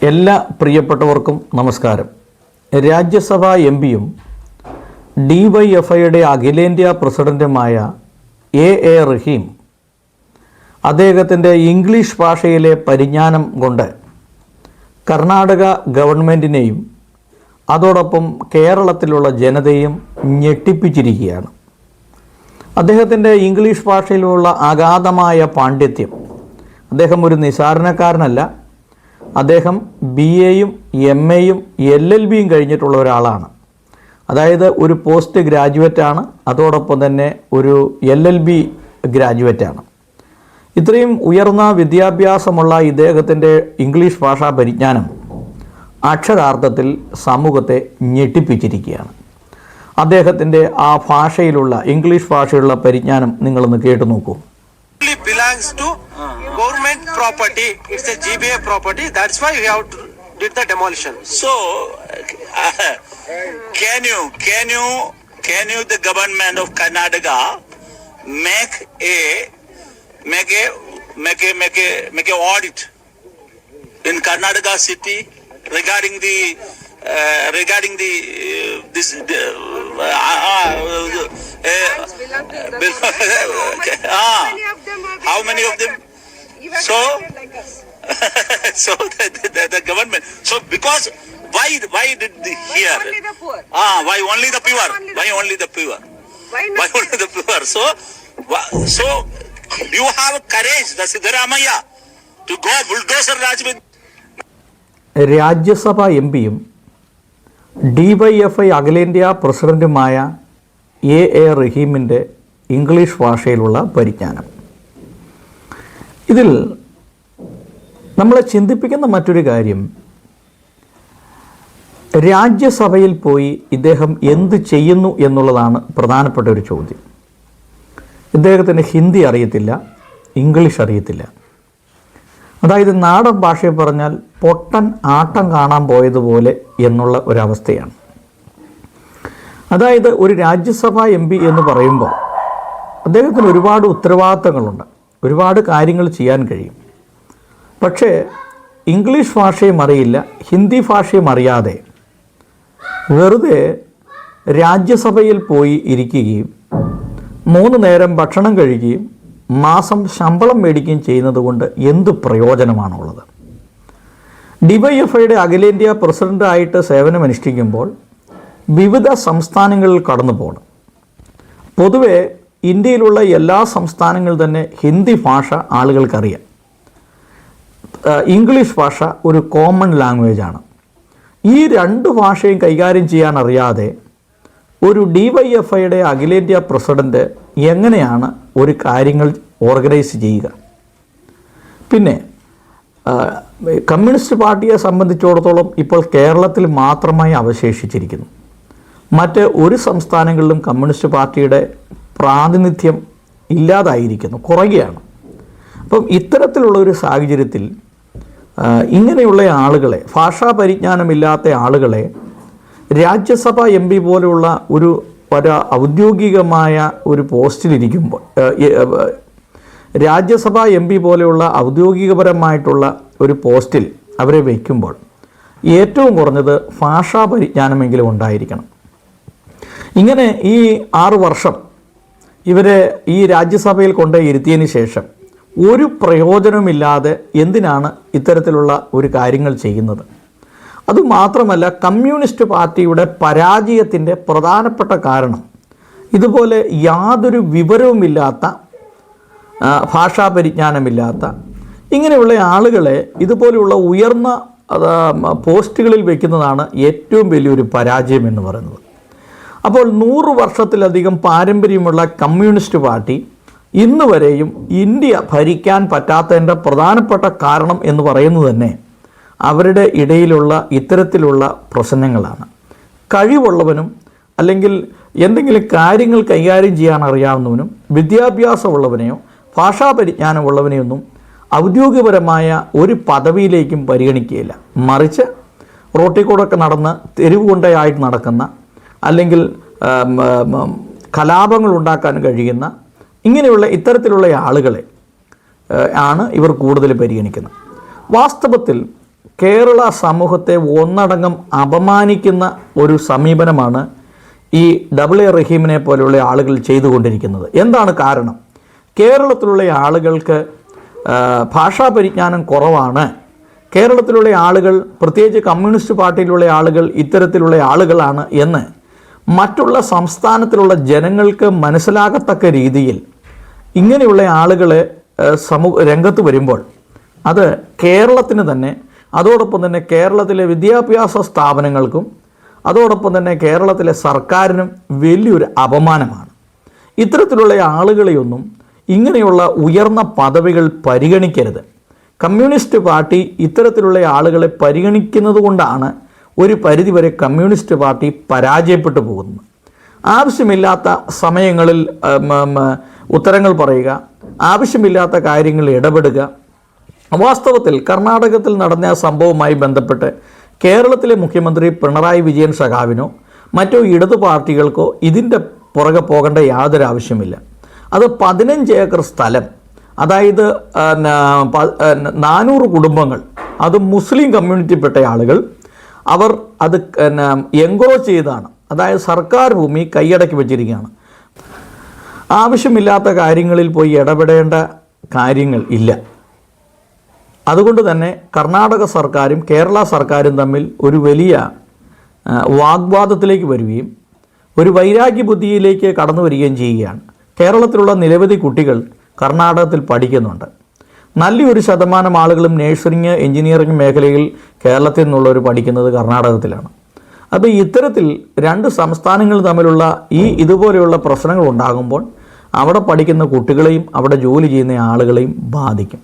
എല്ലാ പ്രിയപ്പെട്ടവർക്കും നമസ്കാരം. രാജ്യസഭാ എം പിയും DYFIയുടെ അഖിലേന്ത്യാ പ്രസിഡൻറ്റുമായ എ റഹീം അദ്ദേഹത്തിൻ്റെ ഇംഗ്ലീഷ് ഭാഷയിലെ പരിജ്ഞാനം കൊണ്ട് കർണാടക ഗവൺമെൻറ്റിനെയും അതോടൊപ്പം കേരളത്തിലുള്ള ജനതയും ഞെട്ടിപ്പിച്ചിരിക്കുകയാണ്. അദ്ദേഹത്തിൻ്റെ ഇംഗ്ലീഷ് ഭാഷയിലുള്ള അഗാധമായ പാണ്ഡിത്യം, അദ്ദേഹം ഒരു നിസ്സാരണക്കാരനല്ല. അദ്ദേഹം BAയും MAയും LLBയും കഴിഞ്ഞിട്ടുള്ള ഒരാളാണ്. അതായത് ഒരു പോസ്റ്റ് ഗ്രാജുവേറ്റാണ്, അതോടൊപ്പം തന്നെ ഒരു LLB ഗ്രാജുവേറ്റാണ്. ഇത്രയും ഉയർന്ന വിദ്യാഭ്യാസമുള്ള ഇദ്ദേഹത്തിൻ്റെ ഇംഗ്ലീഷ് ഭാഷാ പരിജ്ഞാനം അക്ഷരാർത്ഥത്തിൽ സമൂഹത്തെ ഞെട്ടിപ്പിച്ചിരിക്കുകയാണ്. അദ്ദേഹത്തിൻ്റെ ആ ഭാഷയിലുള്ള ഇംഗ്ലീഷ് ഭാഷയിലുള്ള പരിജ്ഞാനം നിങ്ങളൊന്ന് കേട്ടു നോക്കൂ. Belongs to government property. It's a GBA property. That's why we have to did the demolition. So, can you the government of Karnataka make a audit in Karnataka city regarding this how many of them? So the government. So because why did the here? Only the poor. Why only the poor? Why only the poor? Why Why only the poor? So you have courage, the Siddaramaiah, to go bulldozer Raj with. Rajya Sabha M പിയും DYFI അഖിലേന്ത്യാ പ്രസിഡൻറ്റുമായ A റഹീമിൻ്റെ English ഭാഷയിലുള്ള പരിജ്ഞാനം. ഇതിൽ നമ്മളെ ചിന്തിപ്പിക്കുന്ന മറ്റൊരു കാര്യം, രാജ്യസഭയിൽ പോയി ഇദ്ദേഹം എന്ത് ചെയ്യുന്നു എന്നുള്ളതാണ് പ്രധാനപ്പെട്ട ഒരു ചോദ്യം. ഇദ്ദേഹത്തിന് ഹിന്ദി അറിയത്തില്ല, ഇംഗ്ലീഷ് അറിയത്തില്ല. അതായത് നാടൻ ഭാഷയിൽ പറഞ്ഞാൽ പൊട്ടൻ ആട്ടം കാണാൻ പോയതുപോലെ എന്നുള്ള ഒരവസ്ഥയാണ്. അതായത് ഒരു രാജ്യസഭാ എം പി എന്ന് പറയുമ്പോൾ അദ്ദേഹത്തിന് ഒരുപാട് ഉത്തരവാദിത്തങ്ങളുണ്ട്, ഒരുപാട് കാര്യങ്ങൾ ചെയ്യാൻ കഴിയും. പക്ഷേ ഇംഗ്ലീഷ് ഭാഷയും അറിയില്ല, ഹിന്ദി ഭാഷയും അറിയാതെ വെറുതെ രാജ്യസഭയിൽ പോയി ഇരിക്കുകയും 3 നേരം ഭക്ഷണം കഴിക്കുകയും മാസം ശമ്പളം മേടിക്കുകയും ചെയ്യുന്നത് കൊണ്ട് എന്ത് പ്രയോജനമാണുള്ളത്? DYFIയുടെ അഖിലേന്ത്യാ പ്രസിഡൻ്റായിട്ട് സേവനമനുഷ്ഠിക്കുമ്പോൾ വിവിധ സംസ്ഥാനങ്ങളിൽ കടന്നു പോകണം. പൊതുവെ ഇന്ത്യയിലുള്ള എല്ലാ സംസ്ഥാനങ്ങളിൽ തന്നെ ഹിന്ദി ഭാഷ ആളുകൾക്കറിയാം. ഇംഗ്ലീഷ് ഭാഷ ഒരു കോമൺ ലാംഗ്വേജാണ്. ഈ 2 ഭാഷയും കൈകാര്യം ചെയ്യാൻ അറിയാതെ ഒരു DYFIയുടെ അഖിലേന്ത്യാ പ്രസിഡൻറ്റ് എങ്ങനെയാണ് ഒരു കാര്യങ്ങൾ ഓർഗനൈസ് ചെയ്യുക? പിന്നെ കമ്മ്യൂണിസ്റ്റ് പാർട്ടിയെ സംബന്ധിച്ചിടത്തോളം ഇപ്പോൾ കേരളത്തിൽ മാത്രമായി അവശേഷിച്ചിരിക്കുന്നു. മറ്റ് ഒരു സംസ്ഥാനങ്ങളിലും കമ്മ്യൂണിസ്റ്റ് പാർട്ടിയുടെ പ്രാതിനിധ്യം ഇല്ലാതായിരിക്കുന്നു, കുറയുകയാണ്. അപ്പം ഇത്തരത്തിലുള്ള ഒരു സാഹചര്യത്തിൽ ഇങ്ങനെയുള്ള ആളുകളെ, ഭാഷാ പരിജ്ഞാനമില്ലാത്ത ആളുകളെ രാജ്യസഭ എം പി പോലെയുള്ള ഒരു ഔദ്യോഗികമായ ഒരു പോസ്റ്റിലിരിക്കുമ്പോൾ, രാജ്യസഭ എം പി പോലെയുള്ള ഔദ്യോഗികപരമായിട്ടുള്ള ഒരു പോസ്റ്റിൽ അവരെ വയ്ക്കുമ്പോൾ ഏറ്റവും കുറഞ്ഞത് ഭാഷാ പരിജ്ഞാനമെങ്കിലും ഉണ്ടായിരിക്കണം. ഇങ്ങനെ ഈ 6 വർഷം ഇവരെ ഈ രാജ്യസഭയിൽ കൊണ്ടുപോയിരുത്തിയതിന് ശേഷം ഒരു പ്രയോജനമില്ലാതെ എന്തിനാണ് ഇത്തരത്തിലുള്ള ഒരു കാര്യങ്ങൾ ചെയ്യുന്നത്? അതുമാത്രമല്ല, കമ്മ്യൂണിസ്റ്റ് പാർട്ടിയുടെ പരാജയത്തിൻ്റെ പ്രധാനപ്പെട്ട കാരണം ഇതുപോലെ യാതൊരു വിവരവുമില്ലാത്ത, ഭാഷാ പരിജ്ഞാനമില്ലാത്ത ഇങ്ങനെയുള്ള ആളുകളെ ഇതുപോലെയുള്ള ഉയർന്ന പോസ്റ്റുകളിൽ വയ്ക്കുന്നതാണ് ഏറ്റവും വലിയൊരു പരാജയം എന്ന് പറയുന്നത്. അപ്പോൾ 100 വർഷത്തിലധികം പാരമ്പര്യമുള്ള കമ്മ്യൂണിസ്റ്റ് പാർട്ടി ഇന്ന് വരെയും ഇന്ത്യ ഭരിക്കാൻ പറ്റാത്തതിൻ്റെ പ്രധാനപ്പെട്ട കാരണം എന്ന് പറയുന്നത് തന്നെ അവരുടെ ഇടയിലുള്ള ഇത്തരത്തിലുള്ള പ്രശ്നങ്ങളാണ്. കഴിവുള്ളവനും അല്ലെങ്കിൽ എന്തെങ്കിലും കാര്യങ്ങൾ കൈകാര്യം ചെയ്യാൻ അറിയാവുന്നവനും വിദ്യാഭ്യാസമുള്ളവനെയോ ഭാഷാ പരിജ്ഞാനമുള്ളവനെയൊന്നും ഔദ്യോഗികപരമായ ഒരു പദവിയിലേക്കും പരിഗണിക്കുകയില്ല. മറിച്ച് റോട്ടിൽ കൂടെയൊക്കെ നടന്ന് തെരുവ് കൊണ്ടയായിട്ട് നടക്കുന്ന, അല്ലെങ്കിൽ കലാപങ്ങൾ ഉണ്ടാക്കാൻ കഴിയുന്ന ഇങ്ങനെയുള്ള ഇത്തരത്തിലുള്ള ആളുകളെ ആണ് ഇവർ കൂടുതൽ പരിഗണിക്കുന്നത്. വാസ്തവത്തിൽ കേരള സമൂഹത്തെ ഒന്നടങ്കം അപമാനിക്കുന്ന ഒരു സമീപനമാണ് ഈ AA റഹീമിനെ പോലെയുള്ള ആളുകൾ ചെയ്തുകൊണ്ടിരിക്കുന്നത്. എന്താണ് കാരണം? കേരളത്തിലുള്ള ആളുകൾക്ക് ഭാഷാ പരിജ്ഞാനം കുറവാണ്, കേരളത്തിലുള്ള ആളുകൾ, പ്രത്യേകിച്ച് കമ്മ്യൂണിസ്റ്റ് പാർട്ടിയിലുള്ള ആളുകൾ ഇത്തരത്തിലുള്ള ആളുകളാണ് എന്ന് മറ്റുള്ള സംസ്ഥാനത്തിലുള്ള ജനങ്ങൾക്ക് മനസ്സിലാകത്തക്ക രീതിയിൽ ഇങ്ങനെയുള്ള ആളുകൾ രംഗത്ത് വരുമ്പോൾ അത് കേരളത്തിന് തന്നെ, അതോടൊപ്പം തന്നെ കേരളത്തിലെ വിദ്യാഭ്യാസ സ്ഥാപനങ്ങൾക്കും അതോടൊപ്പം തന്നെ കേരളത്തിലെ സർക്കാരിനും വലിയൊരു അപമാനമാണ്. ഇത്തരത്തിലുള്ള ആളുകളെയൊന്നും ഇങ്ങനെയുള്ള ഉയർന്ന പദവികൾ പരിഗണിക്കരുത്. കമ്മ്യൂണിസ്റ്റ് പാർട്ടി ഇത്തരത്തിലുള്ള ആളുകളെ പരിഗണിക്കുന്നത് കൊണ്ടാണ് ഒരു പരിധിവരെ കമ്മ്യൂണിസ്റ്റ് പാർട്ടി പരാജയപ്പെട്ടു പോകുന്നത്. ആവശ്യമില്ലാത്ത സമയങ്ങളിൽ ഉത്തരങ്ങൾ പറയുക, ആവശ്യമില്ലാത്ത കാര്യങ്ങളിൽ ഇടപെടുക. വാസ്തവത്തിൽ കർണാടകത്തിൽ നടന്ന ആ സംഭവവുമായി ബന്ധപ്പെട്ട് കേരളത്തിലെ മുഖ്യമന്ത്രി പിണറായി വിജയൻ സഖാവിനോ മറ്റോ ഇടതു പാർട്ടികൾക്കോ ഇതിൻ്റെ പുറകെ പോകേണ്ട യാതൊരു ആവശ്യമില്ല. അത് 15 ഏക്കർ സ്ഥലം, അതായത് 400 കുടുംബങ്ങൾ, അത് മുസ്ലിം കമ്മ്യൂണിറ്റിപ്പെട്ട ആളുകൾ, അവർ അത് എൻക്രോച്ച് ചെയ്താണ്, അതായത് സർക്കാർ ഭൂമി കൈയടക്കി വച്ചിരിക്കുകയാണ്. ആവശ്യമില്ലാത്ത കാര്യങ്ങളിൽ പോയി ഇടപെടേണ്ട കാര്യങ്ങൾ ഇല്ല. അതുകൊണ്ട് തന്നെ കർണാടക സർക്കാരും കേരള സർക്കാരും തമ്മിൽ ഒരു വലിയ വാഗ്വാദത്തിലേക്ക് വരികയും ഒരു വൈരാഗ്യ ബുദ്ധിയിലേക്ക് കടന്നു വരികയും ചെയ്യുകയാണ്. കേരളത്തിലുള്ള നിരവധി കുട്ടികൾ കർണാടകത്തിൽ പഠിക്കുന്നുണ്ട്. നല്ലൊരു ശതമാനം ആളുകളും നഴ്സിംഗ്, എഞ്ചിനീയറിംഗ് മേഖലയിൽ കേരളത്തിൽ നിന്നുള്ളവർ പഠിക്കുന്നത് കർണാടകത്തിലാണ്. അപ്പോൾ ഇത്തരത്തിൽ രണ്ട് സംസ്ഥാനങ്ങൾ തമ്മിലുള്ള ഇതുപോലെയുള്ള പ്രശ്നങ്ങൾ ഉണ്ടാകുമ്പോൾ അവിടെ പഠിക്കുന്ന കുട്ടികളെയും അവിടെ ജോലി ചെയ്യുന്ന ആളുകളെയും ബാധിക്കും.